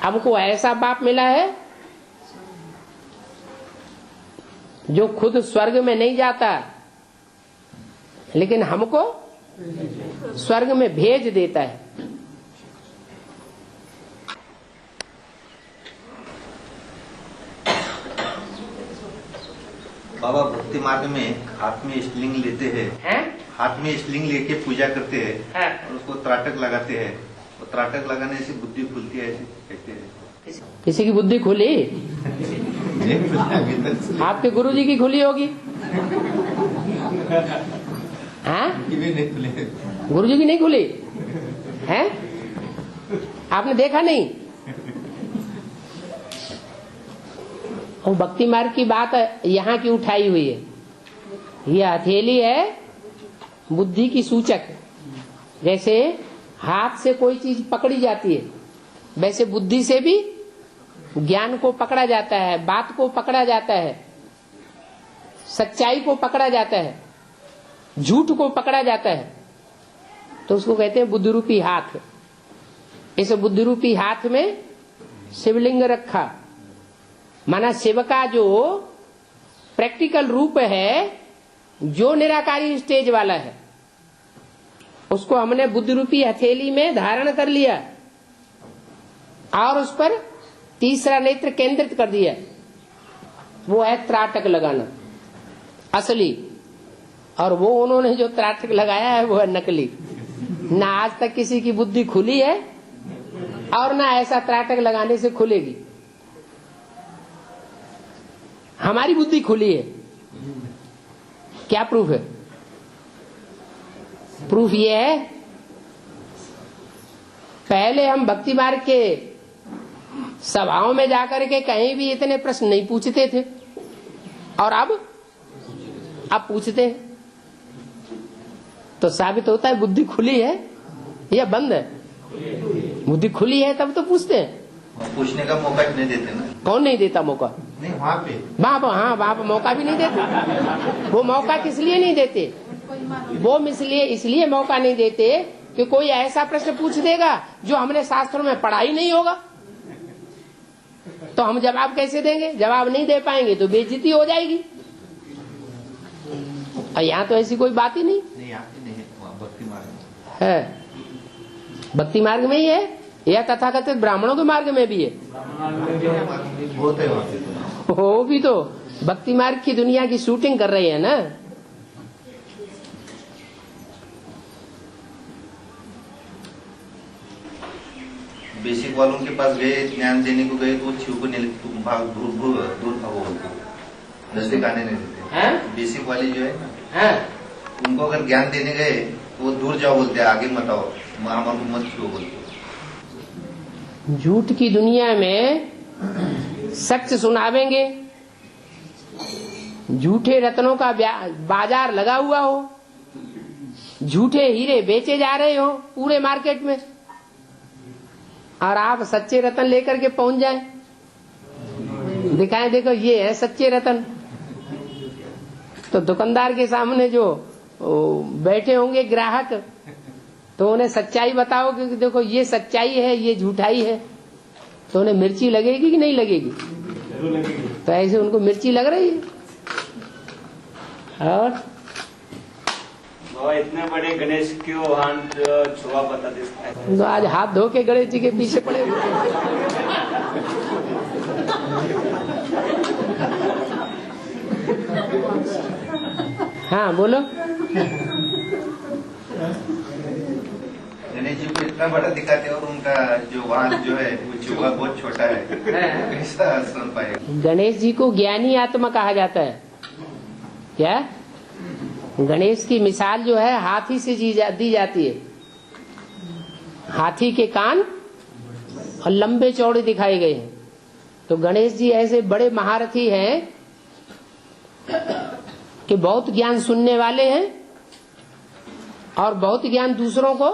हमको ऐसा बाप मिला है जो खुद स्वर्ग में नहीं जाता, लेकिन हमको स्वर्ग में भेज देता है। बाबा भक्ति मार्ग में हाथ में स्लिंग लेते हैं, हाथ में स्लिंग लेके पूजा करते हैं और उसको त्राटक लगाते हैं, और त्राटक लगाने से बुद्धि खुलती है, ऐसे कहते हैं। किसी की बुद्धि खुली? आपके गुरुजी की खुली होगी। हाँ, गुरुजी की नहीं खुली है? आपने देखा नहीं? और भक्ति मार्ग की बात यहाँ की उठाई हुई है। यह हथेली है बुद्धि की सूचक। जैसे हाथ से कोई चीज पकड़ी जाती है, वैसे बुद्धि से भी ज्ञान को पकड़ा जाता है, बात को पकड़ा जाता है, सच्चाई को पकड़ा जाता है, झूठ को पकड़ा जाता है। तो उसको कहते हैं बुद्धि रूपी हाथ। इस बुद्धि रूपी हाथ में शिवलिंग रखा, माना शिव का जो प्रैक्टिकल रूप है, जो निराकारी स्टेज वाला है, उसको हमने बुद्धि रूपी हथेली में धारण कर लिया और उस पर तीसरा नेत्र केंद्रित कर दिया। वो है त्राटक लगाना असली, और वो उन्होंने जो त्राटक लगाया है वो है नकली। ना आज तक किसी की बुद्धि खुली है और ना ऐसा त्राटक लगाने से खुलेगी। हमारी बुद्धि खुली है। क्या प्रूफ है? प्रूफ ये है, पहले हम भक्ति मार्ग के सभाओं में जाकर के कहीं भी इतने प्रश्न नहीं पूछते थे, और अब पूछते हैं। तो साबित होता है बुद्धि खुली है या बंद है। बुद्धि खुली है तब तो पूछते हैं। पूछने का मौका नहीं देते ना। कौन नहीं देता मौका? नहीं, वहाँ पे वहाँ पे मौका भी नहीं देते। वो मौका किस लिए नहीं देते? वो इसलिए मौका नहीं देते कि कोई ऐसा प्रश्न पूछ देगा जो हमने शास्त्रों में पढ़ा ही नहीं होगा, तो हम जवाब कैसे देंगे? जवाब नहीं दे पाएंगे तो बेइज्जती हो जाएगी। और यहाँ तो ऐसी कोई बात ही नहीं भक्ति मार्ग है। भक्ति मार्ग में ही है या तथाकथित ब्राह्मणों के मार्ग में भी है? वो भी तो भक्ति मार्ग की दुनिया की शूटिंग कर रही है ना। बेसिक वालों के पास गए, ज्ञान देने को गए तो वो शिव को दूर नजदीक आने नहीं देते। बेसिक वाले जो है उनको अगर ज्ञान देने गए तो वो दूर जाओ बोलते हैं, आगे मत आओ, हमारे को मत छुओ बोलते। झूठ की दुनिया में सच सुनावेंगे, झूठे रत्नों का बाजार लगा हुआ हो, झूठे हीरे बेचे जा रहे हो पूरे मार्केट में, और आप सच्चे रतन लेकर के पहुंच जाएं, दिखाएं देखो ये है सच्चे रतन। तो दुकानदार के सामने जो बैठे होंगे ग्राहक, तो उन्हें सच्चाई बताओ कि देखो ये सच्चाई है, ये झूठाई है, तो उन्हें मिर्ची लगेगी कि नहीं लगेगी? तो ऐसे उनको मिर्ची लग रही है। और इतने बड़े गणेश क्यों हाथ छुआ बता देते? तो आज हाथ धो के गणेश जी के पीछे पड़े हुए। हाँ बोलो। गणेश जी को इतना बड़ा दिखाते और उनका जो वाहन जो है वो चूहा बहुत छोटा है, कैसा सुन पाएगा? गणेश जी को ज्ञानी आत्मा कहा जाता है। क्या? गणेश की मिसाल जो है हाथी से दी जाती है। हाथी के कान और लंबे चौड़े दिखाए गए हैं। तो गणेश जी ऐसे बड़े महारथी हैं कि बहुत ज्ञान सुनने वाले हैं और बहुत ज्ञान दूसरों को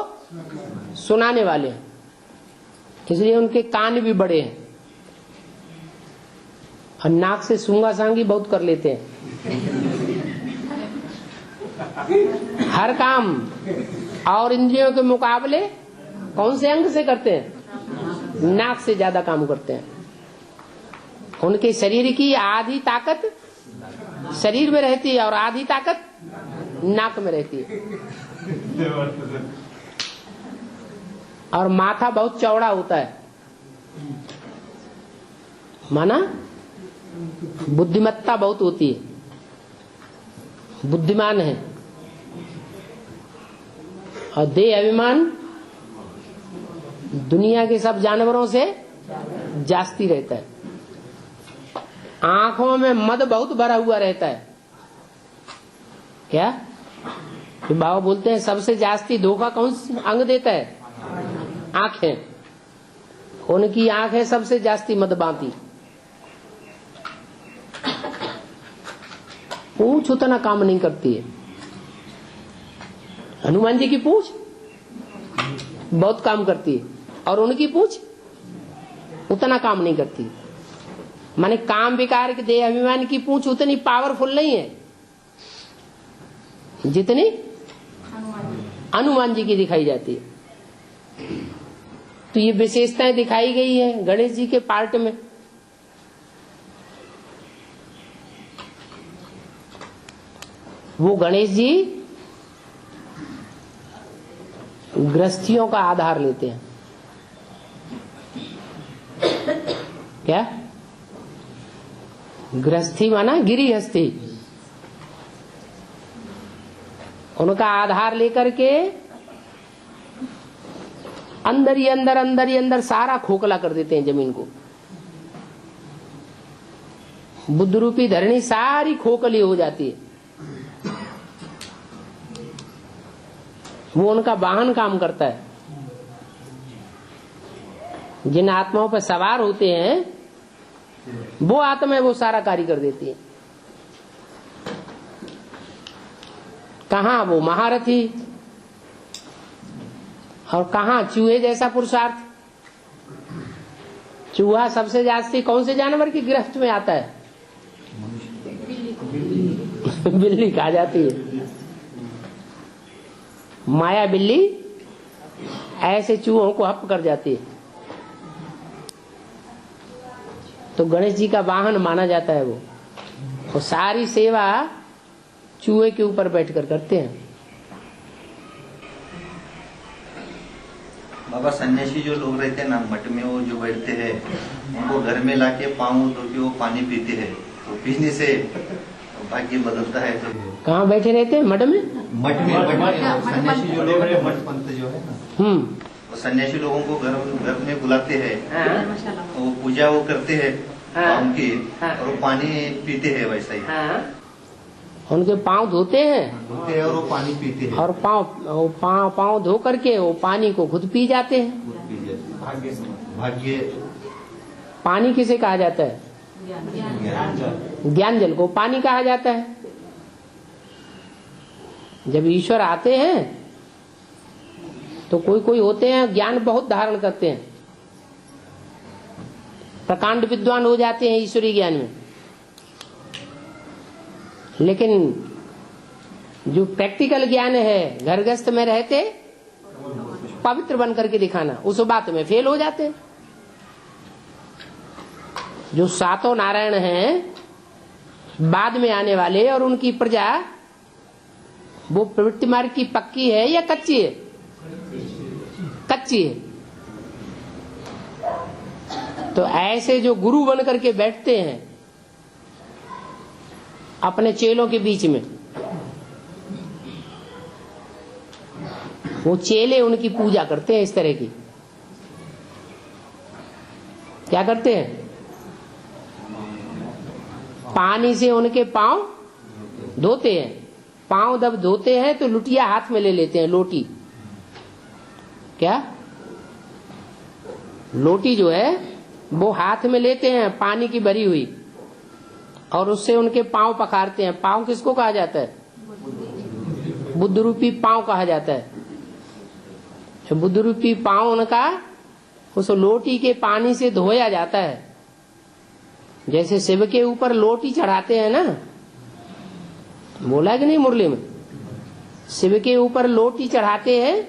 सुनाने वाले हैं, इसलिए उनके कान भी बड़े हैं और नाक से सूंगा सांगी बहुत कर लेते हैं। हर काम और इंद्रियों के मुकाबले कौन से अंग से करते हैं? नाक से ज्यादा काम करते हैं। उनके शरीर की आधी ताकत शरीर में रहती है और आधी ताकत नाक में रहती है। और माथा बहुत चौड़ा होता है, माना बुद्धिमत्ता बहुत होती है, बुद्धिमान है। और देह अभिमान दुनिया के सब जानवरों से जास्ती रहता है। आंखों में मद बहुत भरा हुआ रहता है। क्या तो बाबा बोलते हैं सबसे जास्ती धोखा कौन अंग देता है? आंखें। उनकी आंखें सबसे जास्ती मद बांधी। पूंछ उतना काम नहीं करती है। हनुमान जी की पूंछ बहुत काम करती है और उनकी पूंछ उतना काम नहीं करती। माने काम विकार के देह अभिमान की पूंछ उतनी पावरफुल नहीं है जितनी हनुमान जी की दिखाई जाती है। तो ये विशेषताएं दिखाई गई है गणेश जी के पार्ट में। वो गणेश जी गृहस्थियों का आधार लेते हैं। क्या? गृहस्थी माना गिरिहस्थी। उनका आधार लेकर के अंदर ही अंदर सारा खोखला कर देते हैं जमीन को। बुद्ध रूपी धरणी सारी खोखली हो जाती है। वो उनका वाहन काम करता है। जिन आत्माओं पर सवार होते हैं वो आत्मा वो सारा कार्य कर देती है। कहाँ वो महारथी और कहाँ चूहे जैसा पुरुषार्थ। चूहा सबसे जास्ती कौन से जानवर की गिरफ्त में आता है? बिल्ली कहा जाती है। माया बिल्ली ऐसे चूहों को हप कर जाती है। तो गणेश जी का वाहन माना जाता है वो सारी सेवा चूहे के ऊपर बैठकर करते हैं। बाबा सन्यासी जो लोग रहते हैं ना मठ में, वो जो बैठते हैं उनको घर में लाके पाँव धो के वो पानी पीते हैं। तो पीने से भाग्य बदलता है। तो कहाँ बैठे रहते हैं? मठ में। मठ में सन्यासी जो लोग हैं, मठ पंथ जो है ना, वो सन्यासी लोगों को घर में बुलाते हैं। वो पूजा वो करते हैं उनकी, और वो पानी पीते हैं वैसा ही। उनके पाँव धोते हैं और वो पानी पीते हैं। और पाँव धो करके वो पानी को खुद पी जाते हैं। भाग्य। पानी किसे कहा जाता है? ज्ञान जल को पानी कहा जाता है। जब ईश्वर आते हैं तो कोई होते हैं ज्ञान बहुत धारण करते हैं, प्रकांड विद्वान हो जाते हैं ईश्वरीय ज्ञान में। लेकिन जो प्रैक्टिकल ज्ञान है घरगस्थ में रहते पवित्र बन करके दिखाना, उस बात में फेल हो जाते हैं। जो सातों नारायण हैं बाद में आने वाले और उनकी प्रजा, वो प्रवृत्ति मार्ग की पक्की है या कच्ची है? कच्ची है। तो ऐसे जो गुरु बन करके बैठते हैं अपने चेलों के बीच में, वो चेले उनकी पूजा करते हैं। इस तरह की क्या करते हैं? पानी से उनके पांव धोते हैं। पांव जब धोते हैं तो लुटिया हाथ में ले लेते हैं, लोटी। क्या? लोटी जो है वो हाथ में लेते हैं पानी की भरी हुई, और उससे उनके पांव पखारते हैं। पांव किसको कहा जाता है? बुद्ध रूपी पांव कहा जाता है। बुद्ध रूपी पांव उनका उस लोटी के पानी से धोया जाता है। जैसे शिव के ऊपर लोटी चढ़ाते हैं ना, बोला कि नहीं मुरली में? शिव के ऊपर लोटी चढ़ाते हैं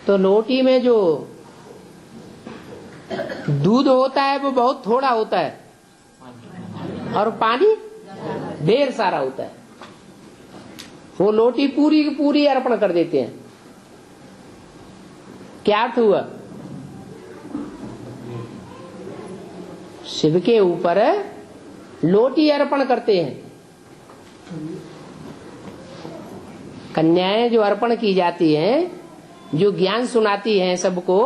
तो लोटी में जो दूध होता है वो बहुत थोड़ा होता है और पानी ढेर सारा होता है। वो लोटी पूरी की पूरी अर्पण कर देते हैं। क्या अर्थ हुआ? शिव के ऊपर लोटी अर्पण करते हैं। कन्याएं जो अर्पण की जाती हैं, जो ज्ञान सुनाती हैं सबको,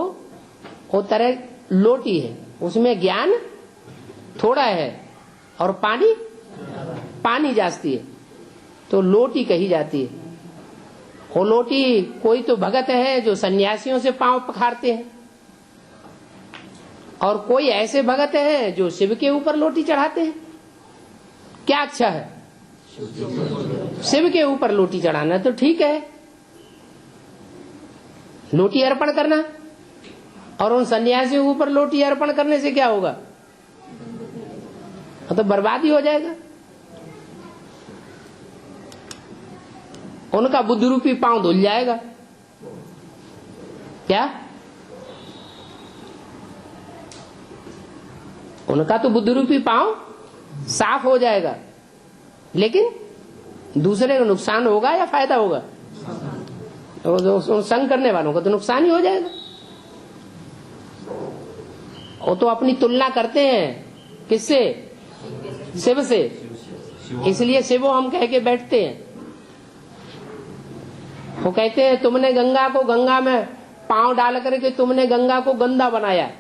वो तरह लोटी है, उसमें ज्ञान थोड़ा है और पानी जास्ती है, तो लोटी कही जाती है। वो लोटी, कोई तो भगत है जो सन्यासियों से पांव पखारते हैं, और कोई ऐसे भगत हैं जो शिव के ऊपर लोटी चढ़ाते हैं। क्या अच्छा है? शिव के ऊपर लोटी चढ़ाना तो ठीक है, लोटी अर्पण करना। और उन सन्यासियों के ऊपर लोटी अर्पण करने से क्या होगा? तो बर्बादी हो जाएगा। उनका बुद्ध रूपी पांव धुल जाएगा। क्या? उनका तो बुद्ध रूपी पांव साफ हो जाएगा, लेकिन दूसरे को नुकसान होगा या फायदा होगा? तो संग करने वालों को तो नुकसान ही हो जाएगा। वो तो अपनी तुलना करते हैं किससे? शिव से। इसलिए शिवो हम कह के बैठते हैं। वो कहते हैं तुमने गंगा को, गंगा में पांव डाल करके तुमने गंगा को गंदा बनाया।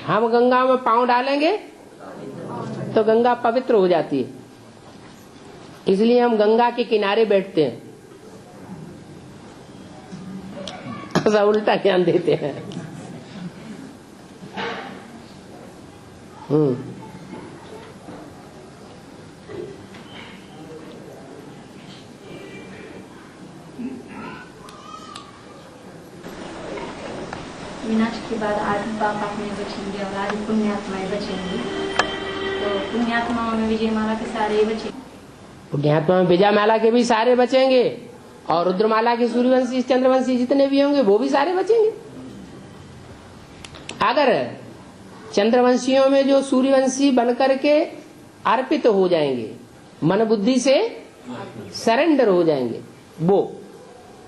हम गंगा में पांव डालेंगे तो गंगा पवित्र हो जाती है। इसलिए हम गंगा के किनारे बैठते हैं। ऐसा उल्टा ज्ञान देते हैं। विनाश के बाद आदि पाप आत्माएं बचेंगे और आदि पुण्यात्माएं बचेंगी। तो पुण्यात्माओं में विजय माला के सारे बचेंगे। पुण्यात्मा में विजय माला के भी सारे बचेंगे, और रुद्रमाला के सूर्यवंशी चंद्रवंशी जितने भी होंगे वो भी सारे बचेंगे। अगर चंद्रवंशियों में जो सूर्यवंशी बनकर के अर्पित हो जाएंगे, मन बुद्धि से सरेंडर हो जाएंगे, वो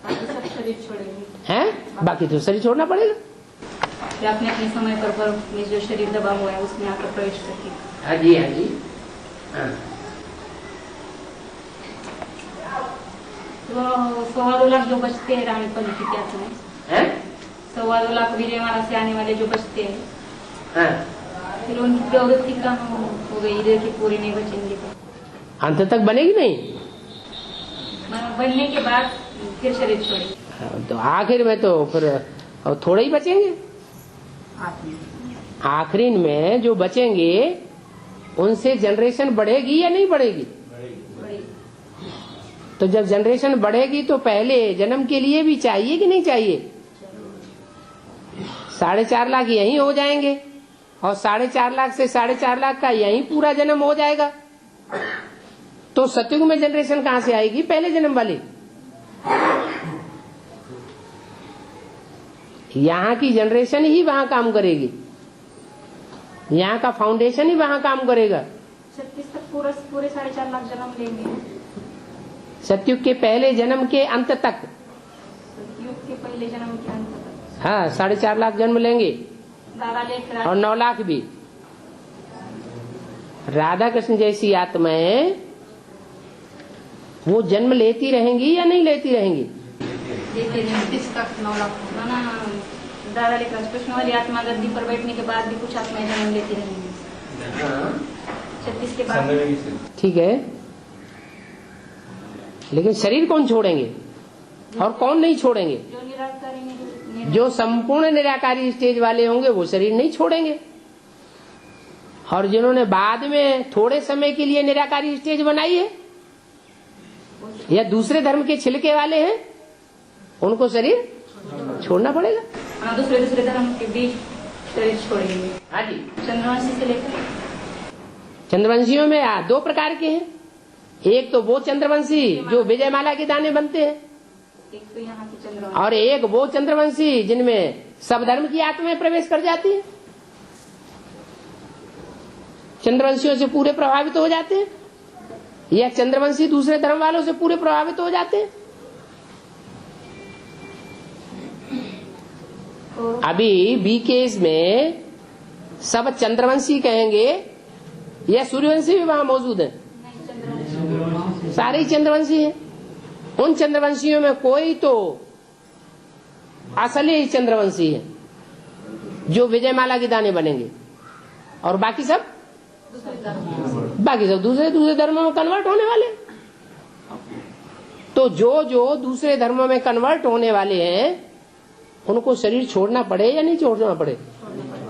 सब शरीर छोड़ेंगे हैं। बाकी तो शरीर छोड़ना पड़ेगा। अपने अपने समय पर में जो शरीर दबा हुआ है उसमें आकर प्रवेश करके। हाँ जी, हाँ जी, हाँ। तो 2.25 लाख जो बचते हैं रानी पल की क्या है? 2.25 लाख विजय माला से आने वाले जो बचते हैं, हाँ। फिर उनकी प्रवृत्ति कम हो गई, इधर की पूरी नहीं बचेंगे। तो अंत तक बनेगी नहीं, बनने के बाद फिर शरीर छोड़ेंगे। तो आखिर में तो फिर थोड़े ही बचेंगे। आखिरी में जो बचेंगे उनसे जनरेशन बढ़ेगी या नहीं बढ़ेगी? तो जब जनरेशन बढ़ेगी तो पहले जन्म के लिए भी चाहिए कि नहीं चाहिए? 4.5 लाख यहीं हो जाएंगे, और 4.5 लाख से 4.5 लाख का यहीं पूरा जन्म हो जाएगा। तो सतयुग में जनरेशन कहाँ से आएगी? पहले जन्म वाली। यहाँ की जनरेशन ही वहाँ काम करेगी, यहाँ का फाउंडेशन ही वहाँ काम करेगा। 36 तक पूरे 4.5 लाख जन्म लेंगे। सतयुग के पहले जन्म के अंत तक, सतयुग के पहले जन्म के अंत तक, हाँ, 4.5 लाख जन्म लेंगे, 12 लाख और 9 लाख भी। राधा कृष्ण जैसी आत्माएं वो जन्म लेती रहेंगी या नहीं लेती रहेंगी? 36 तक 9 लाख ना दादा लेकर कृष्ण वाली आत्मा गद्दी पर बैठने के बाद भी कुछ आत्माएं जन्म लेती रहेंगी। 36 के बाद ठीक है, लेकिन शरीर कौन छोड़ेंगे और कौन नहीं छोड़ेंगे? जो निराकारी, जो संपूर्ण निराकारी स्टेज वाले होंगे वो शरीर नहीं छोड़ेंगे, और जिन्होंने बाद में थोड़े समय के लिए निराकारी स्टेज बनाई है या दूसरे धर्म के छिलके वाले हैं, उनको शरीर छोड़ना पड़ेगा। दूसरे धर्म के बीच शरीर छोड़ेंगे। हाँ जी। चंद्रवंशी से लेकर चंद्रवंशियों में 2 प्रकार के हैं। एक तो वो चंद्रवंशी जो विजयमाला के दाने बनते हैं, एक तो यहाँ की चंद्रवंशी, और एक वो चंद्रवंशी जिनमें सब धर्म की आत्माएं प्रवेश कर जाती है। चंद्रवंशियों से पूरे प्रभावित हो जाते हैं, या चंद्रवंशी दूसरे धर्म वालों से पूरे प्रभावित हो जाते हैं। अभी बी केस में सब चंद्रवंशी कहेंगे या सूर्यवंशी भी वहां मौजूद है? सारे ही चंद्रवंशी हैं। उन चंद्रवंशियों में कोई तो असली चंद्रवंशी है जो विजयमाला के दाने बनेंगे, और बाकी सब दूसरे धर्मों में कन्वर्ट होने वाले। तो जो दूसरे धर्मों में कन्वर्ट होने वाले हैं उनको शरीर छोड़ना पड़े या नहीं छोड़ना पड़े?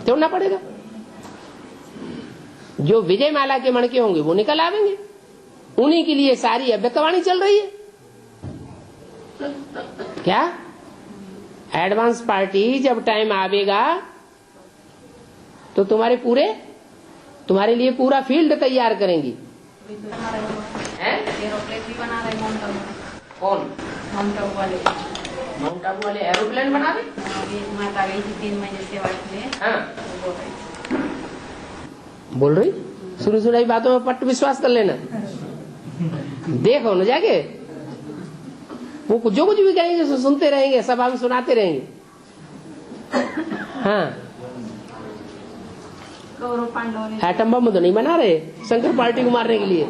छोड़ना पड़ेगा। जो विजयमाला के मणके होंगे वो निकल आवेंगे, उन्हीं के लिए सारी अभ्यक्तवाणी चल रही है। क्या एडवांस पार्टी जब टाइम आवेगा तो तुम्हारे लिए पूरा फील्ड तैयार करेंगी। एरोप्लेन भी बना रहे कौन? माउंट आबू वाले एरोप्लेन बना रहे? माता गई थी 3 महीने सेवा के लिए। हाँ। बोल रही सुनी बातों में पट विश्वास कर लेना। देखो न जाके वो जो कुछ भी कहेंगे सुनते रहेंगे, सब हम सुनाते रहेंगे। हाँ, कौरव पांडवों ने एटम बम तो नहीं बना रहे शंकर पार्टी को मारने के लिए।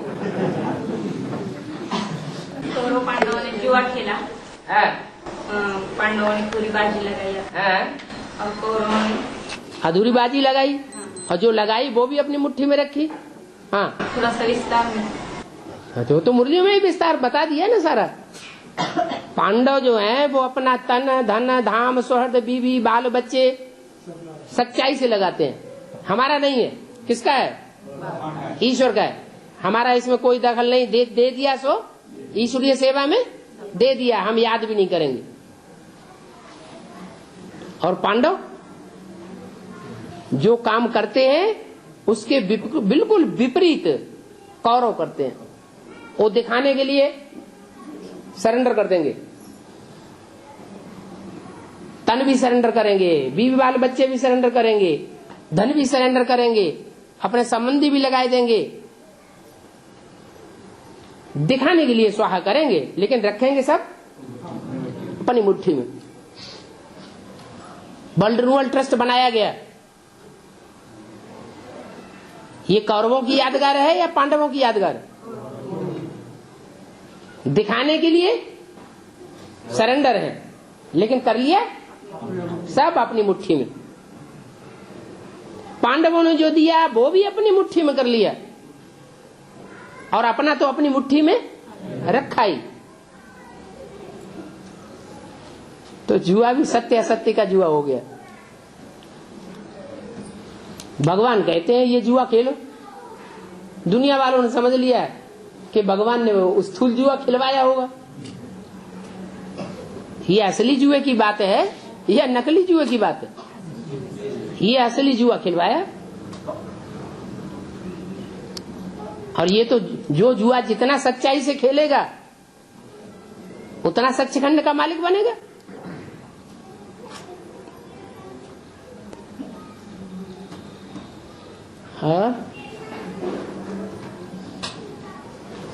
कौरव पांडवों ने जुआ खेला, पांडवों ने पूरी बाजी लगाई और कौरवों ने अधूरी बाजी लगाई, और जो लगाई वो भी अपनी मुट्ठी में रखी। हाँ, थोड़ा सा विस्तार में तो मुरलियों में ही विस्तार बता दिया ना सारा। पांडव जो हैं वो अपना तन धन धाम सौहृद बीवी बाल बच्चे सच्चाई से लगाते हैं। हमारा नहीं है, किसका है? ईश्वर का है। हमारा इसमें कोई दखल नहीं। दे दिया सो ईश्वरीय सेवा में दे दिया, हम याद भी नहीं करेंगे। और पांडव जो काम करते हैं उसके बिल्कुल विपरीत कौरव करते हैं। वो दिखाने के लिए सरेंडर कर देंगे, तन भी सरेंडर करेंगे, बीवी बाल बच्चे भी सरेंडर करेंगे, धन भी सरेंडर करेंगे, अपने संबंधी भी लगाए देंगे, दिखाने के लिए स्वाहा करेंगे, लेकिन रखेंगे सब अपनी मुट्ठी में। वर्ल्ड रिन्यूअल ट्रस्ट बनाया गया, ये कौरवों की यादगार है या पांडवों की यादगार? दिखाने के लिए सरेंडर है, लेकिन कर लिया सब अपनी मुट्ठी में। पांडवों ने जो दिया वो भी अपनी मुट्ठी में कर लिया, और अपना तो अपनी मुट्ठी में रखा ही। तो जुआ भी सत्य असत्य का जुआ हो गया। भगवान कहते हैं ये जुआ खेलो। दुनिया वालों ने समझ लिया कि भगवान ने स्थूल जुआ खिलवाया होगा। ये असली जुए की बात है या नकली जुए की बात है? ये असली जुआ खिलवाया। और ये तो जो जुआ जितना सच्चाई से खेलेगा उतना सच्चिखंड का मालिक बनेगा। हाँ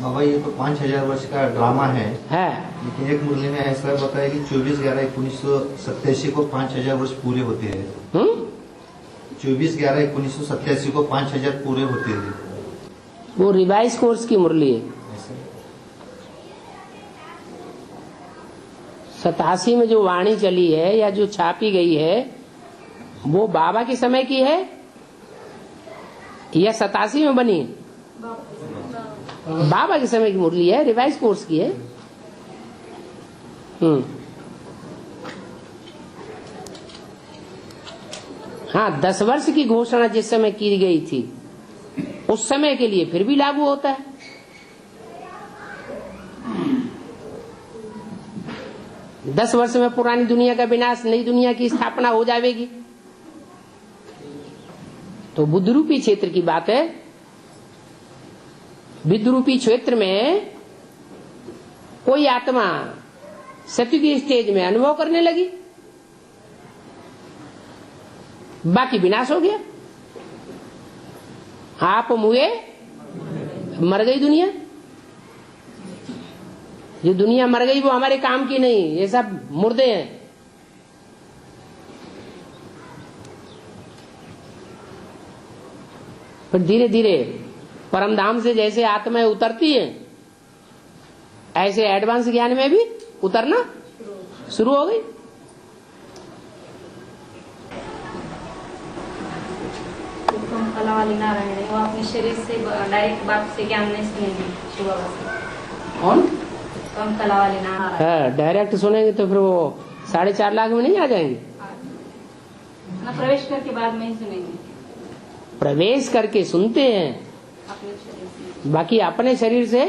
बाबा, ये तो 5000 वर्ष का ड्रामा है, लेकिन एक मुरली में ऐसा बताया कि 24/11/1987 को 5000 वर्ष पूरे होते हैं। 24/11/1987 को 5000 पूरे होते हैं। वो रिवाइज कोर्स की मुरली है। 87 में जो वाणी चली है या जो छापी गई है वो बाबा के समय की है या 87 में बनी है? बाबा के समय की मुरली है, रिवाइज कोर्स की है। हाँ, 10 वर्ष की घोषणा जिस समय की गई थी उस समय के लिए फिर भी लागू होता है। दस वर्ष में पुरानी दुनिया का विनाश, नई दुनिया की स्थापना हो जाएगी। तो बुद्ध रूपी क्षेत्र की बात है। बुद्ध रूपी क्षेत्र में कोई आत्मा सत्युगी स्टेज में अनुभव करने लगी, बाकी विनाश हो गया। आप मुए मर गई दुनिया। जो दुनिया मर गई वो हमारे काम की नहीं, ये सब मुर्दे हैं। फिर धीरे धीरे परमधाम से जैसे आत्माएं उतरती हैं, ऐसे एडवांस ज्ञान में भी उतरना शुरू हो गई। कला वाली नारायण है, वो अपने शरीर से डायरेक्ट बात से ज्ञान नहीं सुनेंगे शिव बाबा से। कौन? कम कला वाले नारायण। हाँ, डायरेक्ट सुनेंगे तो फिर वो 4.5 लाख में नहीं आ जाएंगे। ना प्रवेश करके बाद में ही सुनेंगे। प्रवेश करके सुनते हैं, अपने शरीर से। बाकी अपने शरीर से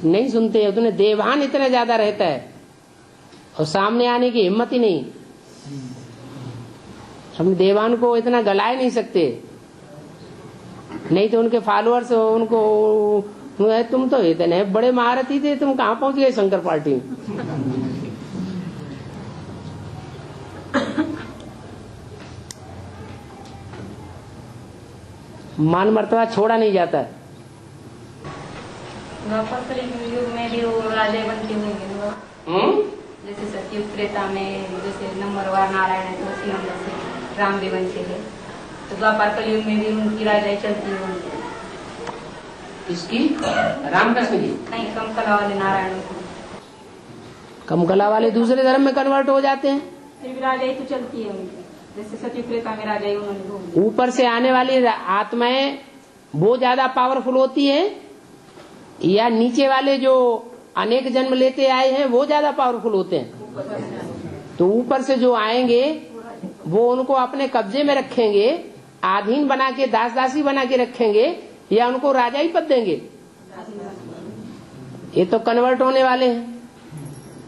नहीं सुनते। उतने देवान इतना ज्यादा रहता है और सामने आने की हिम्मत ही नहीं। हम देवान को इतना गलाए नहीं सकते, नहीं तो उनके फॉलोअर्स उनको तुम तो इतने बड़े महारथी थे, तुम कहाँ पहुंच गए शंकर पार्टी में। मान मर्तबा छोड़ा नहीं जाता। द्वापर कलयुग युग में भी वो राजा बनते होंगे। जैसे सतयुग त्रेता में जैसे नंबरवार नारायण है तो उसी नंबर से राम भी बनते हैं, तो द्वापर कलयुग में भी उनकी राजाएं चलती होंगी। इसकी रामकृष्ण की नहीं, कम कला वाले नारायण को। कम कला वाले दूसरे धर्म में कन्वर्ट हो जाते हैं, फिर भी राजाएं तो चलती है उनकी। जैसे सतयुग त्रेता में राजाएं उन्होंने भोगी। ऊपर से आने वाली आत्माएं वो ज्यादा पावरफुल होती हैं या नीचे वाले जो अनेक जन्म लेते आए हैं वो ज्यादा पावरफुल होते हैं? तो ऊपर से जो आएंगे वो उनको अपने कब्जे में रखेंगे, आधीन बना के दास दासी बना के रखेंगे या उनको राजा ही पद देंगे? ये तो कन्वर्ट होने वाले हैं।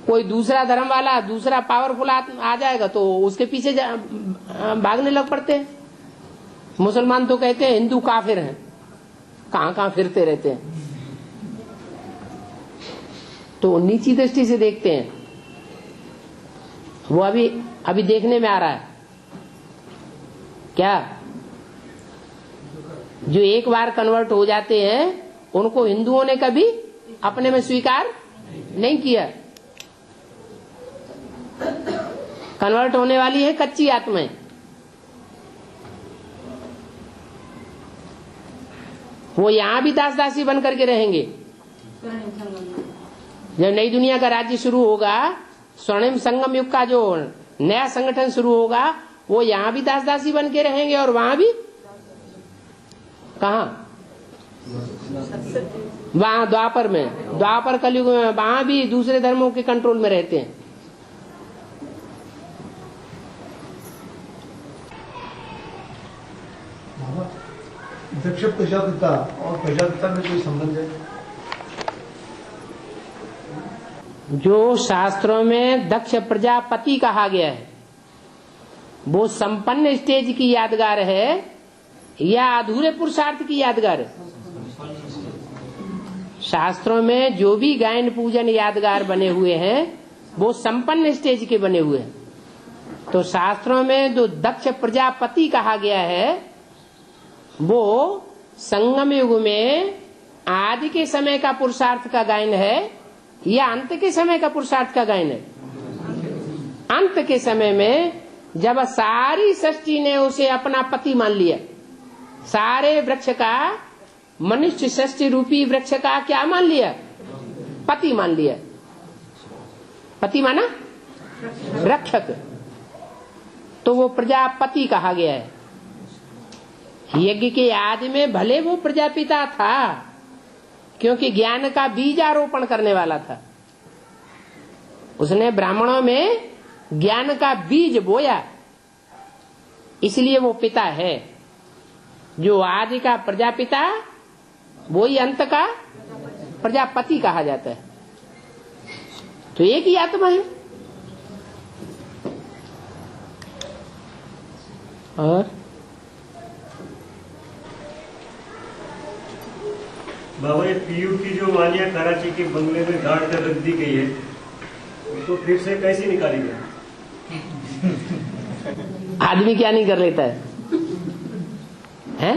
कोई दूसरा धर्म वाला दूसरा पावरफुल आ जाएगा तो उसके पीछे भागने लग पड़ते हैं। मुसलमान तो कहते हैं हिंदू काफिर हैं, कहां कहां फिरते रहते हैं। तो नीची दृष्टि से देखते हैं, वो अभी देखने में आ रहा है। क्या जो एक बार कन्वर्ट हो जाते हैं उनको हिंदुओं ने कभी अपने में स्वीकार नहीं किया। कन्वर्ट होने वाली है कच्ची आत्माएं। वो यहां भी दास दासी बन करके रहेंगे। जब नई दुनिया का राज्य शुरू होगा, स्वर्णिम संगम युग का जो नया संगठन शुरू होगा, वो यहां भी दास दासी बन के रहेंगे और वहां भी कहा? वहां द्वापर में, द्वापर कलयुग में वहां भी दूसरे धर्मों के कंट्रोल में रहते हैं। दक्ष प्रजापिता और प्रजापिता में कोई संबंध है? जो शास्त्रों में दक्ष प्रजापति कहा गया है वो संपन्न स्टेज की यादगार है या अधूरे पुरुषार्थ की यादगार है? शास्त्रों में जो भी गायन पूजन यादगार बने हुए हैं वो संपन्न स्टेज के बने हुए हैं। तो शास्त्रों में जो दक्ष प्रजापति कहा गया है वो संगम युग में आदि के समय का पुरुषार्थ का गायन है या अंत के समय का पुरुषार्थ का गायन है? अंत के समय में जब सारी सृष्टि ने उसे अपना पति मान लिया, सारे वृक्ष का, मनुष्य सृष्टि रूपी वृक्ष का क्या मान लिया? पति मान लिया। पति माना रक्षक, तो वो प्रजापति कहा गया है। यज्ञ के आदि में भले वो प्रजापिता था क्योंकि ज्ञान का बीज आरोपण करने वाला था, उसने ब्राह्मणों में ज्ञान का बीज बोया, इसलिए वो पिता है। जो आदि का प्रजापिता वही अंत का प्रजापति कहा जाता है। तो एक ही आत्मा है। और बाबा ये पीयू की जो मालिया कराची के बंगले में गाड़ कर रख दी गई है, उसको फिर से कैसे निकाली गई? आदमी क्या नहीं कर लेता है?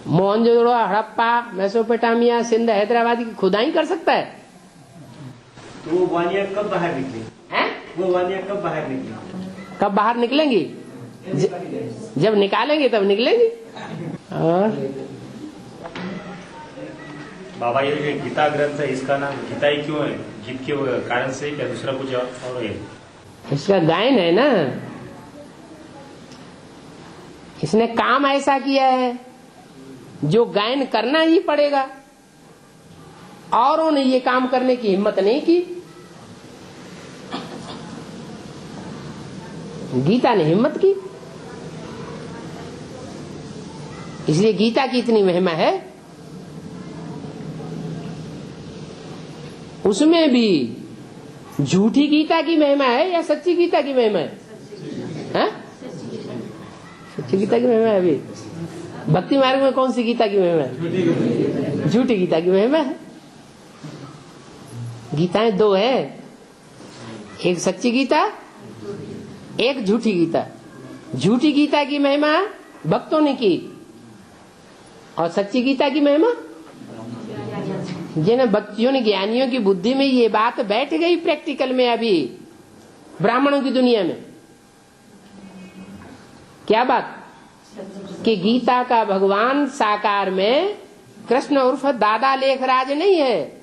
मोहनजोदड़ो, हड़प्पा, मेसोपोटामिया, सिंध, हैदराबाद की खुदाई कर सकता है? तो वो वानिया कब बाहर निकली? हैं? वो वानिया कब बाहर निकली? कब बाहर निकलेंगी? जब निकालेंगे तब निकलेंगी। और बाबा ये जो गीता ग्रंथ है इसका नाम गीता ही क्यों है? गीत के कारण से क्या दूसरा कुछ और है? इसका गायन है ना, इसने काम ऐसा किया है जो गायन करना ही पड़ेगा। औरों ने ये काम करने की हिम्मत नहीं की, गीता ने हिम्मत की। इसलिए गीता की इतनी महिमा है। उसमें भी झूठी गीता की महिमा है या सच्ची गीता की महिमा है? हैं? सच्ची गीता की महिमा है। अभी भक्ति मार्ग में कौन सी गीता की महिमा है? झूठी गीता की महिमा है। गीताएं दो है, एक सच्ची गीता, एक झूठी गीता। झूठी गीता की महिमा भक्तों ने की और सच्ची गीता की महिमा जिन बच्चियों ने, ज्ञानियों की बुद्धि में ये बात बैठ गई प्रैक्टिकल में। अभी ब्राह्मणों की दुनिया में क्या बात कि गीता का भगवान साकार में कृष्ण उर्फ दादा लेखराज नहीं है।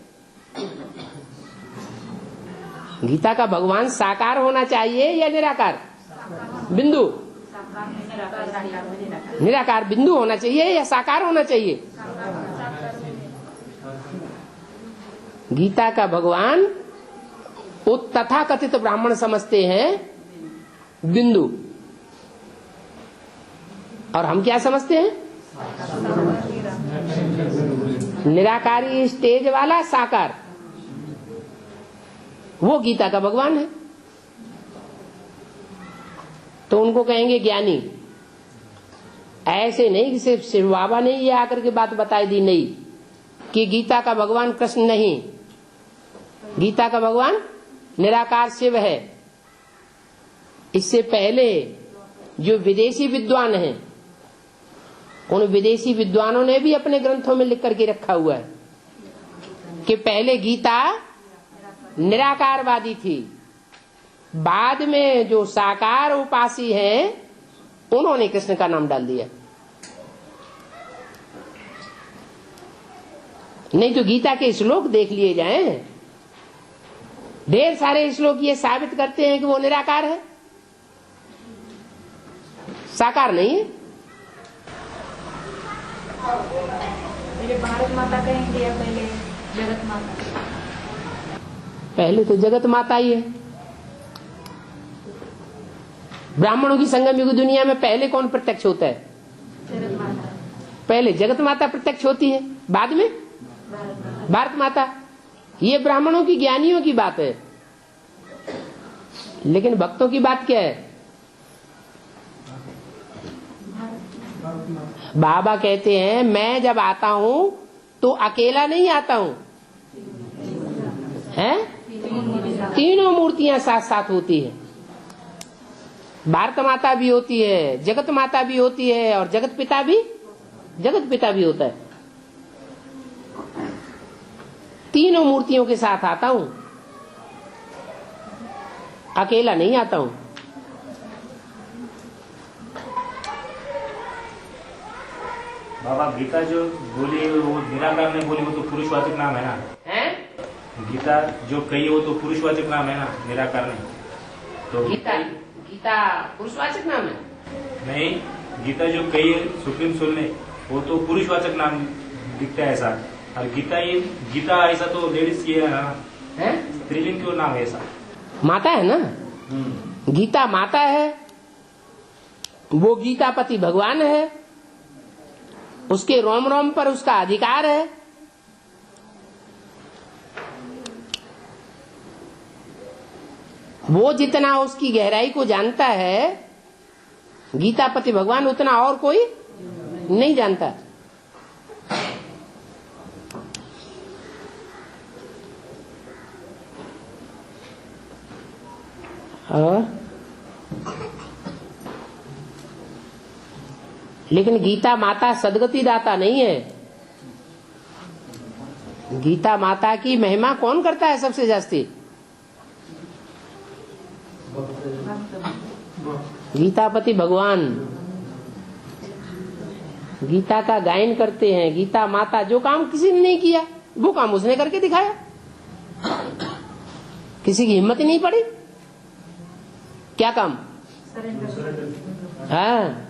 गीता का भगवान साकार होना चाहिए या निराकार बिंदु? निराकार बिंदु होना चाहिए या साकार होना चाहिए? गीता का भगवान वो तथाकथित ब्राह्मण समझते हैं बिंदु, और हम क्या समझते हैं? निराकारी स्टेज वाला साकार, वो गीता का भगवान है। तो उनको कहेंगे ज्ञानी। ऐसे नहीं कि सिर्फ शिव बाबा ने ये आकर के बात बताई दी, नहीं कि गीता का भगवान कृष्ण नहीं, गीता का भगवान निराकार शिव है। इससे पहले जो विदेशी विद्वान हैं, उन विदेशी विद्वानों ने भी अपने ग्रंथों में लिख करके रखा हुआ है कि पहले गीता निराकारवादी थी, बाद में जो साकार उपासी हैं उन्होंने कृष्ण का नाम डाल दिया। नहीं तो गीता के श्लोक देख लिए जाएं, ढेर सारे श्लोक ये साबित करते हैं कि वो निराकार है, साकार नहीं है। पहले भारत माता कहेंगे या पहले जगत माता? पहले तो जगत माता ही है। ब्राह्मणों की संगम युग दुनिया में पहले कौन प्रत्यक्ष होता है? जगत माता। पहले जगत माता प्रत्यक्ष होती है, बाद में भारत माता। ये ब्राह्मणों की, ज्ञानियों की बात है। लेकिन भक्तों की बात क्या है? बाबा कहते हैं मैं जब आता हूं तो अकेला नहीं आता हूं, हैं? तीनों मूर्तियां साथ साथ होती है। भारत माता भी होती है, जगत माता भी होती है, और जगत पिता भी होता है। तीनों मूर्तियों के साथ आता हूं, अकेला नहीं आता हूं। बाबा गीता जो बोली वो निराकार ने बोली, वो तो पुरुषवाचक नाम है ना? हैं? गीता जो कही वो तो पुरुषवाचक नाम है ना, निराकार नहीं। तो गीता पुरुषवाचक नाम है? नहीं, गीता जो कही है सुप्रीम सोल ने, वो तो पुरुषवाचक नाम दिखता है ऐसा। और गीता ऐसा तो लेडीज की है ना, स्त्रीलिंग क्यों नाम है ऐसा? माता है ना, गीता माता है, वो गीतापति भगवान है, उसके रोम रोम पर उसका अधिकार है। वो जितना उसकी गहराई को जानता है गीतापति भगवान, उतना और कोई नहीं जानता। और लेकिन गीता माता सदगति दाता नहीं है। गीता माता की महिमा कौन करता है सबसे जास्ती? गीतापति भगवान गीता का गायन करते हैं। गीता माता जो काम किसी ने नहीं किया वो काम उसने करके दिखाया। किसी की हिम्मत ही नहीं पड़ी। क्या काम? हाँ,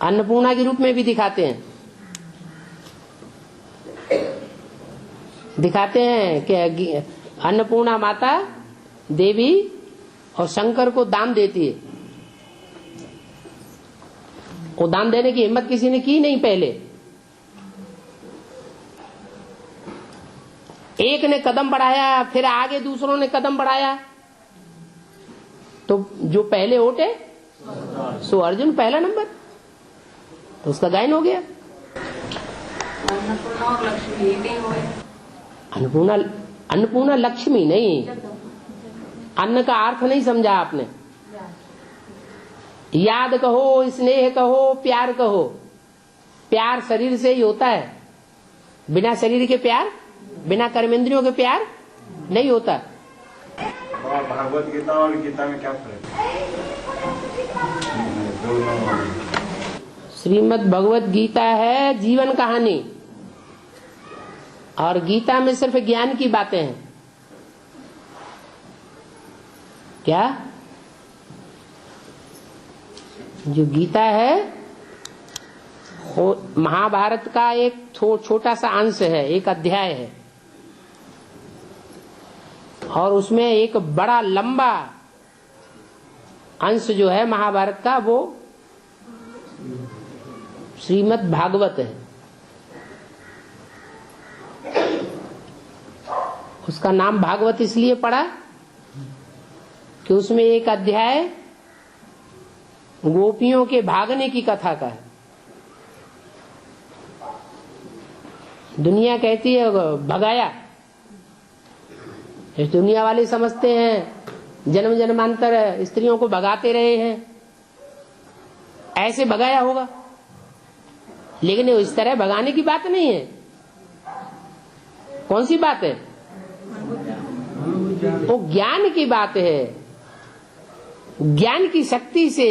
अन्नपूर्णा के रूप में भी दिखाते हैं कि अन्नपूर्णा माता देवी और शंकर को दान देती है। वो दान देने की हिम्मत किसी ने की नहीं। पहले एक ने कदम बढ़ाया, फिर आगे दूसरों ने कदम बढ़ाया, तो जो पहले उठे सो अर्जुन पहला नंबर, तो उसका गायन हो गया। अन्नपूर्णा लक्ष्मी नहीं। अन्न का अर्थ नहीं समझा आपने। याद कहो, स्नेह कहो, प्यार कहो। प्यार शरीर से ही होता है। बिना शरीर के प्यार, बिना कर्मेंद्रियों के प्यार नहीं होता। भागवत गीता और गीता में क्या फर्क है? श्रीमद् भगवत गीता है जीवन कहानी, और गीता में सिर्फ ज्ञान की बातें हैं। क्या? जो गीता है वो महाभारत का एक छोटा सा अंश है, एक अध्याय है, और उसमें एक बड़ा लंबा अंश जो है महाभारत का वो श्रीमद् भागवत है। उसका नाम भागवत इसलिए पड़ा कि उसमें एक अध्याय गोपियों के भागने की कथा का है। दुनिया कहती है भगाया, इस दुनिया वाले समझते हैं जन्म जन्मांतर स्त्रियों को भगाते रहे हैं, ऐसे भगाया होगा, लेकिन इस तरह भगाने की बात नहीं है। कौन सी बात है? वो ज्ञान की बात है। ज्ञान की शक्ति से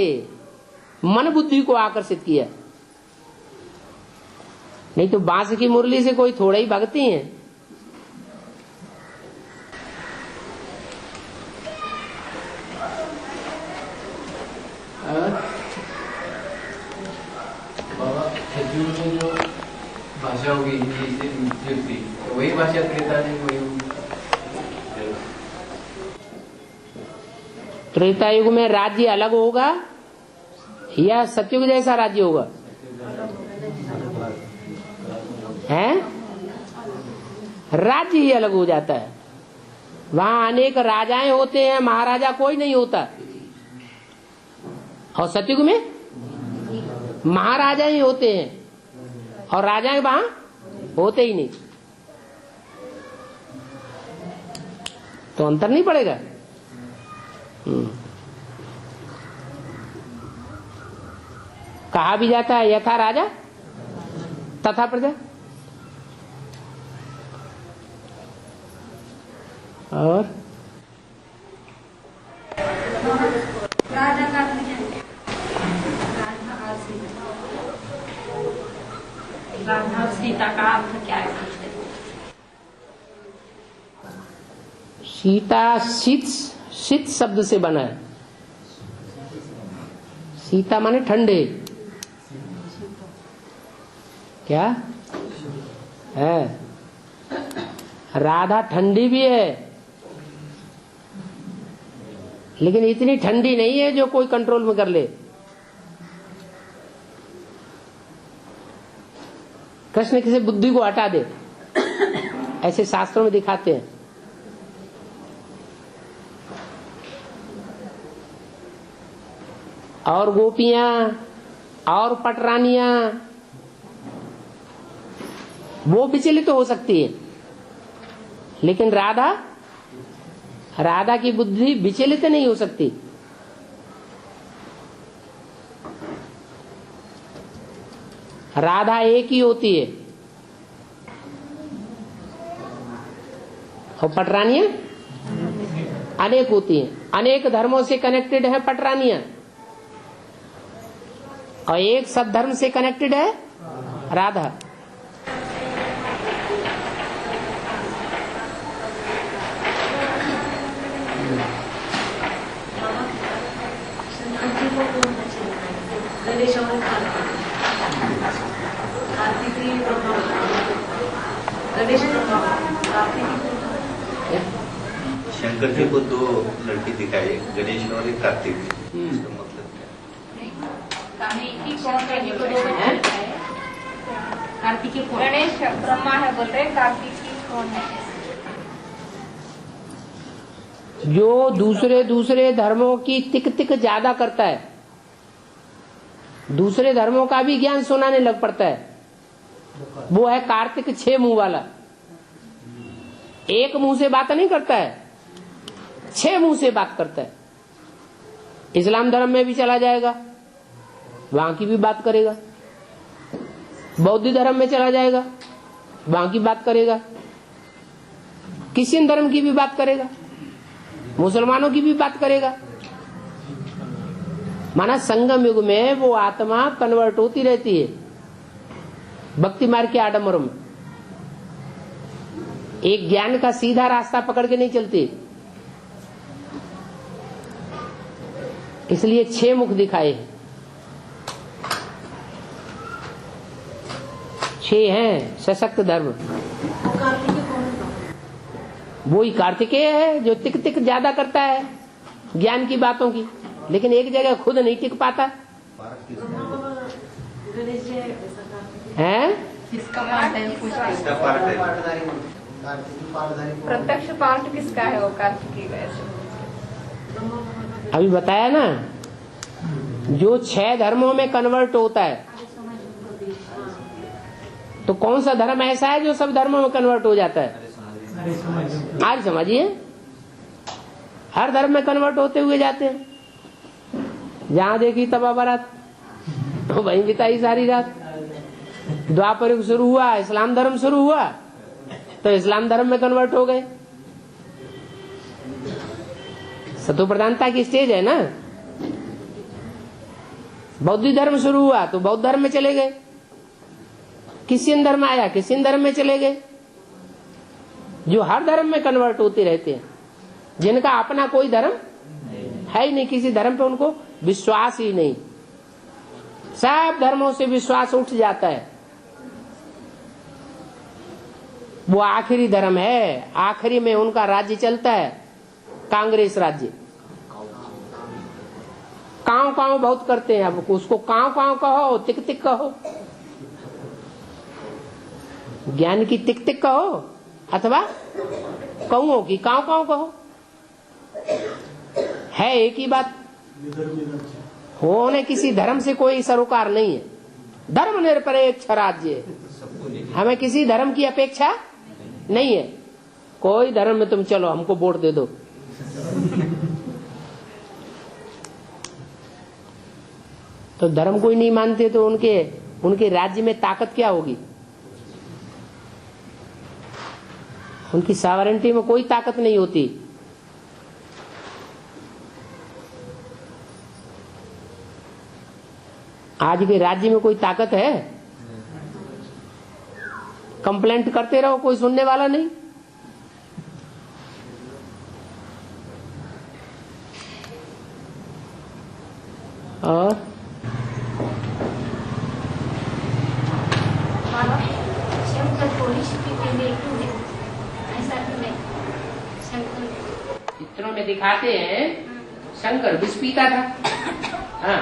मन बुद्धि को आकर्षित किया। नहीं तो बांस की मुरली से कोई थोड़ा ही भगती है। जो भाषा होगी हिंदी से मिलती तो वही भाषा त्रेता में वही होगी। त्रेता युग में राज्य अलग होगा या सतयुग जैसा राज्य होगा? हैं? राज्य ही अलग हो जाता है। वहां अनेक राजाएं होते हैं, महाराजा कोई नहीं होता। और सतयुग में महाराजा ही होते हैं और राजाएं वहां होते ही नहीं। तो अंतर नहीं पड़ेगा। कहा भी जाता है यथा राजा तथा प्रजा। और राजा का राधा और सीता का अर्थ क्या है? सीता शीत शब्द से बना है। सीता माने ठंडे। क्या है? राधा ठंडी भी है, लेकिन इतनी ठंडी नहीं है जो कोई कंट्रोल में कर ले। कृष्ण किसी बुद्धि को हटा दे, ऐसे शास्त्रों में दिखाते हैं। और गोपियां और पटरानियां वो विचलित तो हो सकती है, लेकिन राधा की बुद्धि विचलित नहीं हो सकती। राधा एक ही होती है और पटरानियां अनेक होती हैं। अनेक धर्मों से कनेक्टेड है पटरानियां और एक सद्धर्म से कनेक्टेड है राधा। शंकर जी को दो लड़की दिखाई, गणेश और एक कार्तिक। इसका मतलब कार्तिकी गणेश ब्रह्मा है बोल रहे, कार्तिकी कौन है? जो दूसरे धर्मों की तिक तिक ज्यादा करता है, दूसरे धर्मों का भी ज्ञान सुनाने लग पड़ता है, वो है कार्तिक 6 मुंह वाला। एक मुंह से बात नहीं करता है, 6 मुंह से बात करता है। इस्लाम धर्म में भी चला जाएगा, वहां की भी बात करेगा। बौद्ध धर्म में चला जाएगा, वहां की बात करेगा। क्रिश्चियन धर्म की भी बात करेगा, मुसलमानों की भी बात करेगा। माना संगम युग में वो आत्मा कन्वर्ट होती रहती है भक्ति मार्ग के आडम्बरों में। एक ज्ञान का सीधा रास्ता पकड़ के नहीं चलती, इसलिए 6 मुख दिखाए हैं। 6 हैं सशक्त धर्म। वो ही कार्तिकेय है जो टिक टिक ज्यादा करता है ज्ञान की बातों की, लेकिन एक जगह खुद नहीं टिक पाता है। किसका पार्ट है? प्रत्यक्ष पार्ट किसका है वो कार्तिकी का? अभी बताया ना, जो 6 धर्मों में कन्वर्ट होता है, तो कौन सा धर्म ऐसा है जो सब धर्मों में कन्वर्ट हो जाता है? आज समझिए, हर धर्म में कन्वर्ट होते हुए जाते हैं। जहां देखी तबा बारात, तो वहीं बिताई सारी रात। द्वापर युग शुरू हुआ, इस्लाम धर्म शुरू हुआ, तो इस्लाम धर्म में कन्वर्ट हो गए। सतो प्रधानता की स्टेज है ना। बौद्ध धर्म शुरू हुआ तो बौद्ध धर्म में चले गए। क्रिश्चियन धर्म आया, क्रिश्चियन धर्म में चले गए। जो हर धर्म में कन्वर्ट होते रहते हैं, जिनका अपना कोई धर्म है ही नहीं, किसी धर्म पे उनको विश्वास ही नहीं, सब धर्मों से विश्वास उठ जाता है। वो आखिरी धर्म है, आखिरी में उनका राज्य चलता है, कांग्रेस राज्य। कांव कांव बहुत करते हैं, अब उसको कांव कांव कहो, टिक टिक कहो, ज्ञान की टिक टिक कहो, अथवा कौओं की कांव कांव कहो, है एक ही बात। होने किसी धर्म से कोई सरोकार नहीं है। धर्म निरपेक्ष राज्य है, हमें किसी धर्म की अपेक्षा नहीं है। कोई धर्म में तुम चलो, हमको वोट दे दो। तो धर्म कोई नहीं मानते तो उनके राज्य में ताकत क्या होगी? उनकी सॉवरेंटी में कोई ताकत नहीं होती। आज के राज्य में कोई ताकत है? कंप्लेंट करते रहो, कोई सुनने वाला नहीं। और चित्रों में दिखाते हैं शंकर विष पीता था। हाँ,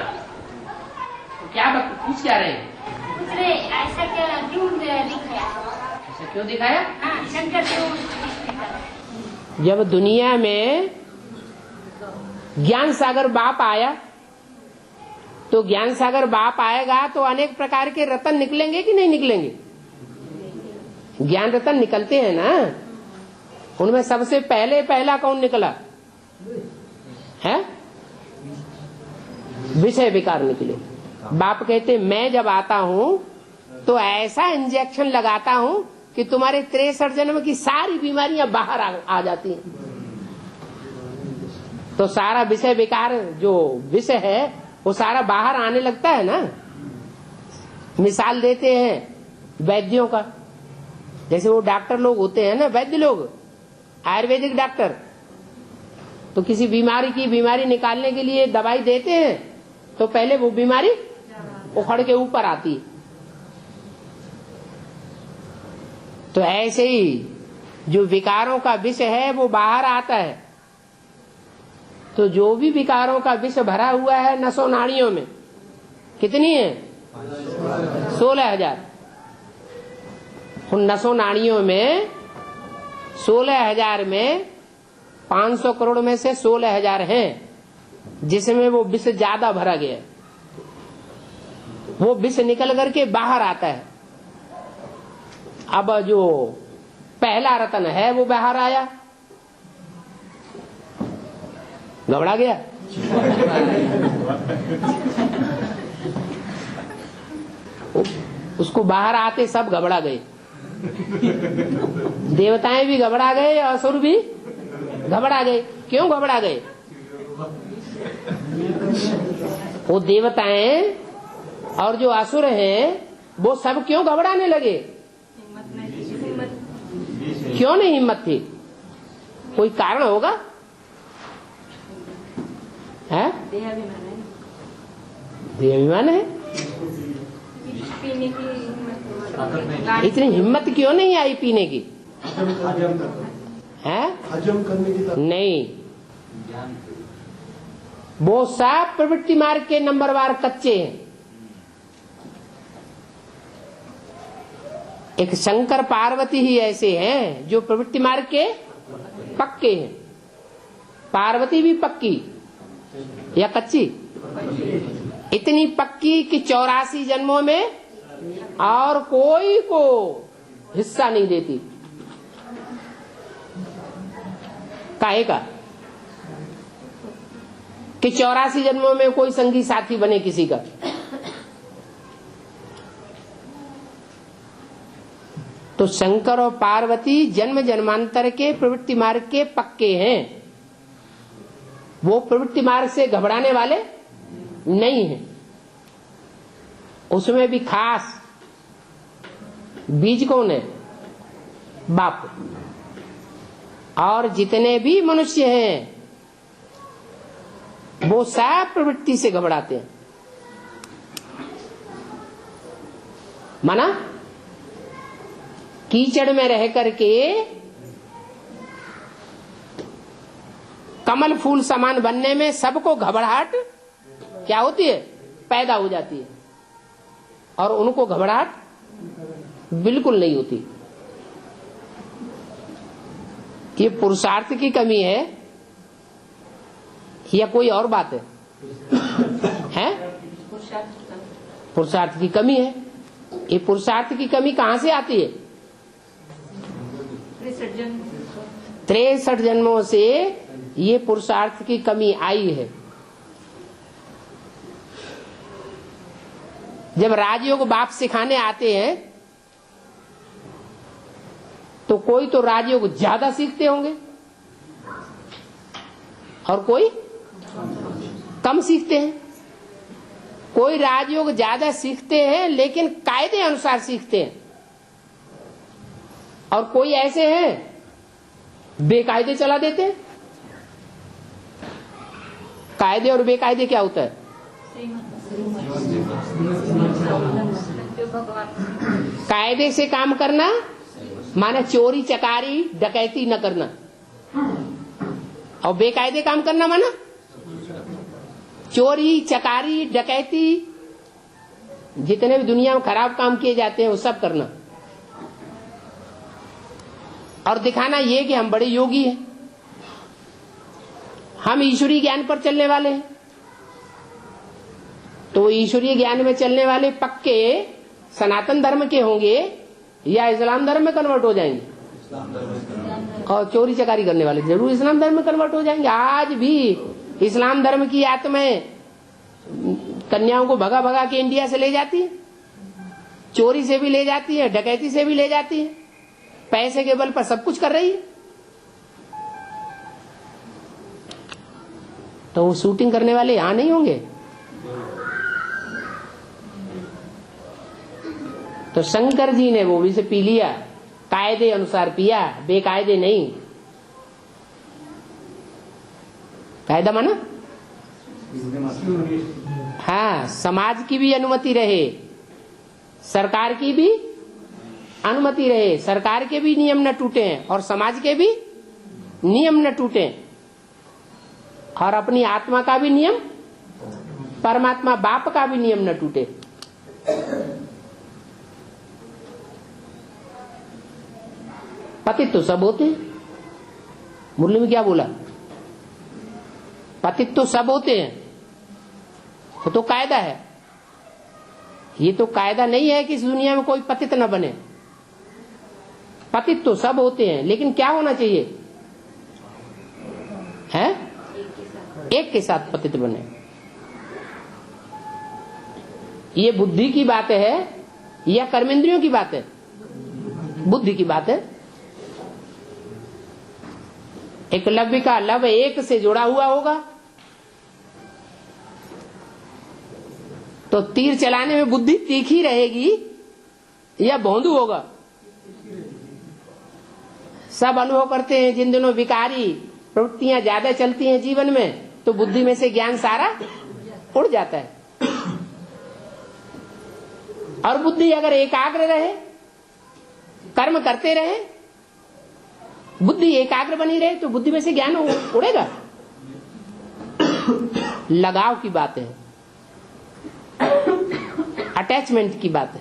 तो क्या पूछ क्या रहे हैं? ऐसा क्यों दिखाया? ऐसा क्यों दिखाया? हाँ, शंकर क्यों विष पीता? जब दुनिया में ज्ञान सागर बाप आया, तो ज्ञान सागर बाप आएगा तो अनेक प्रकार के रतन निकलेंगे कि नहीं निकलेंगे? ज्ञान रतन निकलते हैं ना। उनमें सबसे पहला कौन निकला है? विषय विकार निकले। बाप कहते मैं जब आता हूं तो ऐसा इंजेक्शन लगाता हूं कि तुम्हारे 63 जन्म की सारी बीमारियां बाहर आ जाती हैं। तो सारा विषय विकार जो विषय है वो सारा बाहर आने लगता है ना। मिसाल देते हैं वैद्यों का, जैसे वो डॉक्टर लोग होते हैं ना, वैद्य लोग, आयुर्वेदिक डॉक्टर, तो किसी बीमारी की बीमारी निकालने के लिए दवाई देते हैं तो पहले वो बीमारी उखड़ के ऊपर आती है। तो ऐसे ही जो विकारों का विष है वो बाहर आता है। तो जो भी विकारों का विष भरा हुआ है नसों नाड़ियों में, कितनी है? 16,000। उन नसों नाड़ियों में 16,000 में 500 करोड़ में से 16,000 हैं जिसमें वो विष ज्यादा भरा गया। वो विष निकल करके बाहर आता है। अब जो पहला रतन है वो बाहर आया, घबरा गया। उसको बाहर आते सब घबरा गए, देवताएं भी घबरा गए, असुर भी घबरा गए। क्यों घबरा गए? वो देवताएं और जो असुर हैं वो सब क्यों घबराने लगे? क्यों नहीं हिम्मत थी? कोई कारण होगा? है देहाभिमान है। इतनी हिम्मत क्यों नहीं आई पीने की? है हजम करने की नहीं, वो सब प्रवृत्ति मार्ग के नंबरवार कच्चे हैं। एक शंकर पार्वती ही ऐसे हैं जो प्रवृत्ति मार्ग के पक्के हैं। पार्वती भी पक्की या कच्ची? इतनी पक्की कि 84 जन्मों में और कोई को हिस्सा नहीं देती। काहे का? कि 84 जन्मों में कोई संगी साथी बने किसी का। तो शंकर और पार्वती जन्म जन्मांतर के प्रवृत्ति मार्ग के पक्के हैं। वो प्रवृत्ति मार्ग से घबराने वाले नहीं हैं। उसमें भी खास बीज कौन है? बाप। और जितने भी मनुष्य हैं वो सब प्रवृत्ति से घबराते हैं। माना कीचड़ में रह करके कमल फूल समान बनने में सबको घबराहट क्या होती है? पैदा हो जाती है। और उनको घबराहट बिल्कुल नहीं होती। ये पुरुषार्थ की कमी है या कोई और बात है? हैं? पुरुषार्थ की कमी है। ये पुरुषार्थ की कमी कहां से आती है? 63 जन्मों से ये पुरुषार्थ की कमी आई है। जब राजयोग बाप सिखाने आते हैं तो कोई तो राजयोग ज्यादा सीखते होंगे और कोई कम सीखते हैं। कोई राजयोग ज्यादा सीखते हैं लेकिन कायदे अनुसार सीखते हैं, और कोई ऐसे हैं बेकायदे चला देते हैं। कायदे और बेकायदे क्या होता है? कायदे से काम करना माने चोरी चकारी डकैती न करना, और बेकायदे काम करना माना चोरी चकारी डकैती, जितने भी दुनिया में खराब काम किए जाते हैं वो सब करना, और दिखाना ये कि हम बड़े योगी हैं, हम ईश्वरीय ज्ञान पर चलने वाले हैं। तो ईश्वरीय ज्ञान में चलने वाले पक्के सनातन धर्म के होंगे या इस्लाम धर्म में कन्वर्ट हो जाएंगे? और चोरी चकारी करने वाले जरूर इस्लाम धर्म में कन्वर्ट हो जाएंगे। आज भी इस्लाम धर्म की आत्माएं कन्याओं को भगा भगा के इंडिया से ले जाती है, चोरी से भी ले जाती है, डकैती से भी ले जाती है, पैसे के बल पर सब कुछ कर रही है। तो वो शूटिंग करने वाले यहां नहीं होंगे? तो शंकर जी ने वो विष पी लिया, कायदे अनुसार पिया, बेकायदे नहीं। कायदा माना? हाँ, समाज की भी अनुमति रहे, सरकार की भी अनुमति रहे, सरकार के भी नियम न टूटे और समाज के भी नियम न टूटे, और अपनी आत्मा का भी नियम, परमात्मा बाप का भी नियम न टूटे। पतित तो सब होते हैं। मुरली में क्या बोला? पतित तो सब होते हैं। तो कायदा है। ये तो कायदा नहीं है कि इस दुनिया में कोई पतित न बने। पतित तो सब होते हैं, लेकिन क्या होना चाहिए? है एक के साथ पतित बने। ये बुद्धि की बात है या कर्मेंद्रियों की बात है? बुद्धि की बात है। एकलव्य का लव एक से जुड़ा हुआ होगा तो तीर चलाने में बुद्धि तीखी रहेगी या भौंदू होगा? सब अनुभव करते हैं जिन दिनों विकारी प्रवृत्तियां ज्यादा चलती हैं जीवन में, तो बुद्धि में से ज्ञान सारा उड़ जाता है। और बुद्धि अगर एकाग्र रहे, कर्म करते रहे, बुद्धि एकाग्र बनी रहे, तो बुद्धि में से ज्ञान उड़ेगा। लगाव की बात है, अटैचमेंट की बात है।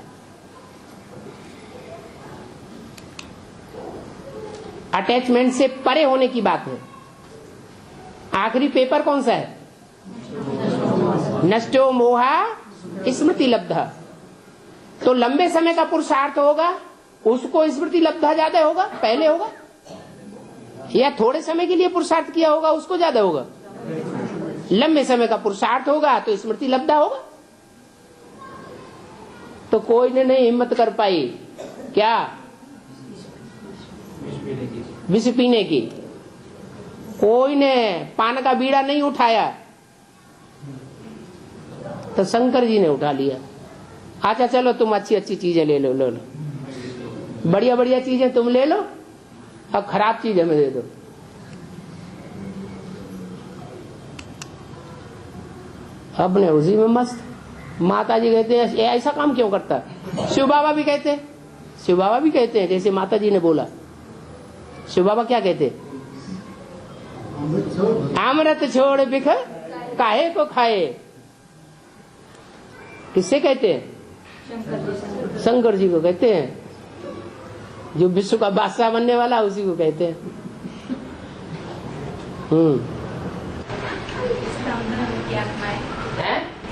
अटैचमेंट से परे होने की बात है। आखिरी पेपर कौन सा है? नष्टो मोहा स्मृति लब्धा। तो लंबे समय का पुरुषार्थ होगा, उसको स्मृति लब्धा ज्यादा होगा, पहले होगा, या थोड़े समय के लिए पुरुषार्थ किया होगा उसको ज्यादा होगा? लंबे समय का पुरुषार्थ होगा तो स्मृति लब्धा होगा। तो कोई ने नहीं हिम्मत कर पाई क्या? विष पीने की। कोई ने पान का बीड़ा नहीं उठाया, तो शंकर जी ने उठा लिया। अच्छा चलो तुम अच्छी अच्छी चीजें ले लो, बढ़िया बढ़िया चीजें तुम ले लो और खराब चीज हमें दे दो। अपने उसी में मस्त। माता जी कहते हैं ऐसा काम क्यों करता है? शिव बाबा भी कहते हैं, शिव बाबा भी कहते हैं, जैसे माता जी ने बोला। शिव बाबा क्या कहते? अमृत छोड़ बिख काहे को खाए। किससे कहते हैं? शंकर जी को कहते हैं। जो विश्व का बादशाह बनने वाला उसी को कहते हैं।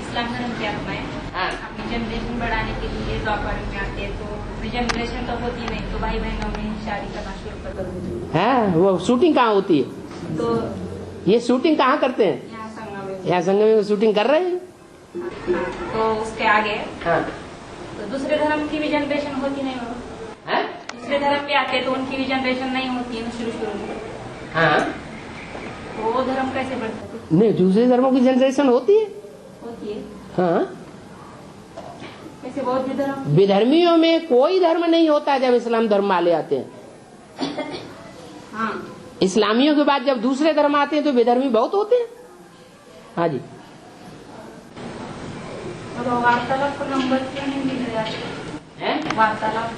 इस्लाम धर्म की आत्माएं अपनी जनरेशन बढ़ाने के लिए द्वापर में आते हैं, तो जनरेशन तो होती नहीं, तो भाई बहनों में शादी करना शुरू कर देते हैं। वो शूटिंग कहाँ होती है? तो ये शूटिंग कहाँ करते हैं? यहाँ संगम में शूटिंग कर रहे हैं। तो उसके आगे तो दूसरे धर्म की भी जनरेशन होती नहीं हो। दूसरे धर्म पे आते तो उनकी भी जनरेशन नहीं होती है शुरू में। हाँ, वो धर्म कैसे बढ़ता है? नहीं, दूसरे धर्मों की जनरेशन होती है। हाँ, कैसे? बौद्ध धर्म, विधर्मियों में कोई धर्म नहीं होता जब इस्लाम धर्म वाले आते हैं। हाँ, इस्लामियों के बाद जब दूसरे धर्म आते हैं तो विधर्मी बहुत होते हैं। हाँ जी। तो वार्तालाप का नंबर क्यों नहीं मिल रहा है? वार्तालाप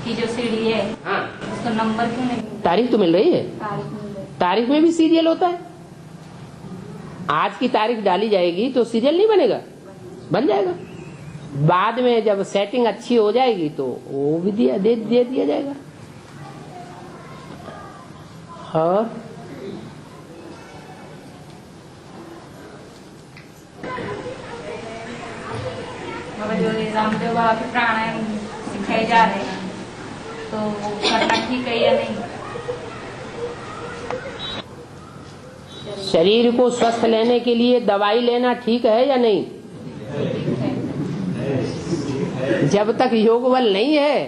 की जो सीढ़ी है, हाँ, उसका नंबर क्यों नहीं? तारीख तो मिल रही है। तारीख मिल रही है। तारीख में भी सीरियल होता है। आज की तारीख डाली जाएगी तो सीरियल नहीं बनेगा, बन जाएगा। बाद में जब सेटिंग अच्छी हो जाएगी तो वो भी दे दिया जाएगा। और जो रामदेव बाबा के प्राणायाम सिखाए जा रहे हैं, तो वो करना ठीक है या नहीं? शरीर को स्वस्थ लेने के लिए दवाई लेना ठीक है या नहीं? जब तक योग बल नहीं है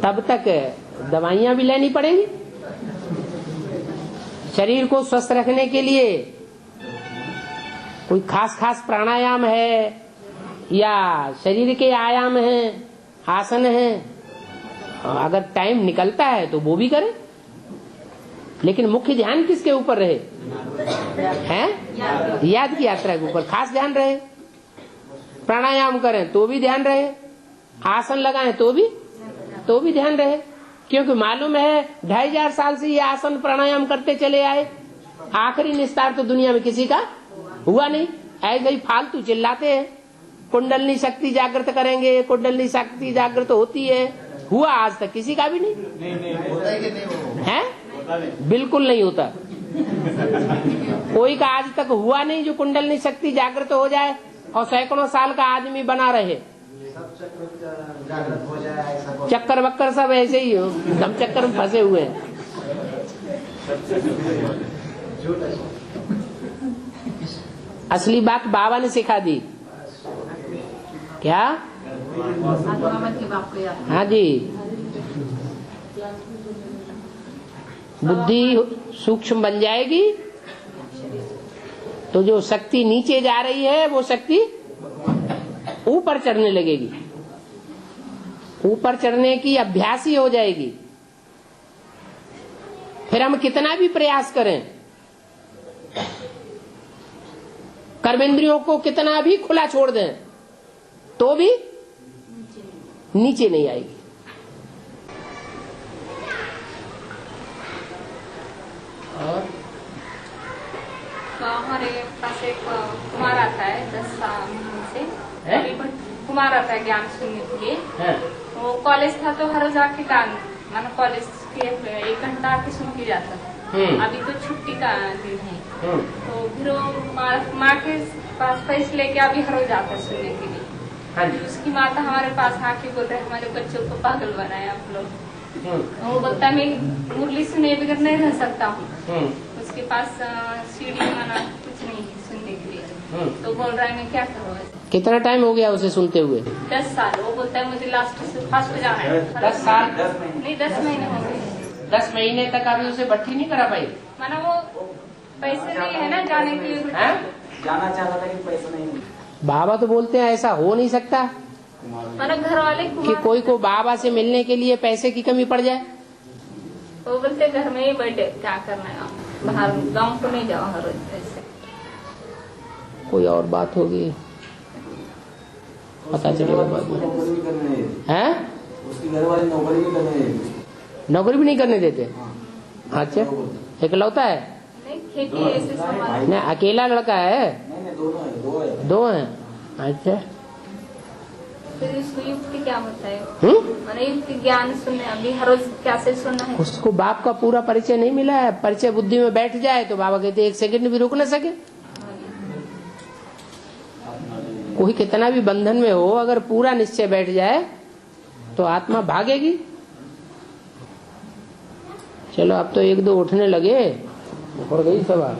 तब तक दवाइयां भी लेनी पड़ेगी। शरीर को स्वस्थ रखने के लिए कोई खास प्राणायाम है या शरीर के आयाम हैं, आसन हैं, अगर टाइम निकलता है तो वो भी करें, लेकिन मुख्य ध्यान किसके ऊपर रहे? हैं? याद की यात्रा के ऊपर खास ध्यान रहे। प्राणायाम करें तो भी ध्यान रहे, आसन लगाएं तो भी ध्यान रहे, क्योंकि मालूम है 2500 साल से ये आसन प्राणायाम करते चले आए, आखिरी निस्तार तो दुनिया में किसी का हुआ नहीं। ऐसे ही फालतू चिल्लाते हैं कुंडलनी शक्ति जागृत करेंगे, कुंडलनी शक्ति जागृत होती है, हुआ आज तक किसी का भी नहीं है, बिल्कुल नहीं होता। कोई का आज तक हुआ नहीं जो कुंडलनी शक्ति जागृत हो जाए और सैकड़ों साल का आदमी बना रहे। चक्कर वक्कर सब ऐसे ही हो, दम चक्कर में फंसे हुए हैं। असली बात बाबा ने सिखा दी। क्या? हाँ जी, बुद्धि सूक्ष्म बन जाएगी तो जो शक्ति नीचे जा रही है वो शक्ति ऊपर चढ़ने लगेगी, ऊपर चढ़ने की अभ्यासी हो जाएगी। फिर हम कितना भी प्रयास करें, कर्मेंद्रियों को कितना भी खुला छोड़ दें तो भी नीचे नहीं आएगी। और तो हमारे पास एक कुमार आता है 10 साल से, कुमार आता है ज्ञान सुनने के लिए। वो कॉलेज था तो हर रोज आके गान मानो कॉलेज के 1 घंटा आके सुन के जाता था। अभी तो छुट्टी का दिन है तो फिर वो माँ के पास पैसे लेके अभी हर रोज आता है सुनने के लिए। उसकी माता हमारे पास आके बोल रहे हमारे बच्चों को पागल बनाया आप लोग। वो बोलता है मैं मुरली सुने बगैर नहीं रह सकता हूँ। उसके पास सीडी माना कुछ नहीं है सुनने के लिए, तो बोल रहा है मैं क्या करूँ। कितना टाइम हो गया उसे सुनते हुए? 10 साल। वो बोलता है मुझे लास्ट से फर्स्ट जाना है। 10 साल? नहीं 10 महीने हो गए। 10 महीने तक अभी उसे भट्टी नहीं करा पाई? माना वो पैसे नहीं है ना जाने के लिए, जाना चाहता था कि पैसा नहीं। बाबा तो बोलते हैं ऐसा हो नहीं सकता माना घर वाले कि कोई को बाबा से मिलने के लिए पैसे की कमी पड़ जाए। वो बोलते घर में ही बैठे क्या करना है, बाहर गाँव को नहीं जाओ हर रोज ऐसे। कोई और बात होगी पता चलेगा बाद में। हैं? उसकी घर वाले नौकरी भी करने नौकरी भी नहीं करने देते? अच्छा, इकलौता है? नहीं खेती ऐसे संभाल। नहीं अकेला लड़का है? नहीं, दो हैं। अच्छा, फिर इसको युक्ति क्या बताए? मैंने युक्ति ज्ञान सुनने अभी हर रोज कैसे सुनना है? उसको बाप का पूरा परिचय नहीं मिला है। परिचय बुद्धि में बैठ जाए तो बाबा कहते 1 सेकंड भी रुक न सके। कोई कितना भी बंधन में हो, अगर पूरा निश्चय बैठ जाए तो आत्मा भागेगी। चलो अब तो 1-2 उठने लगे, उड़ गई सवाल।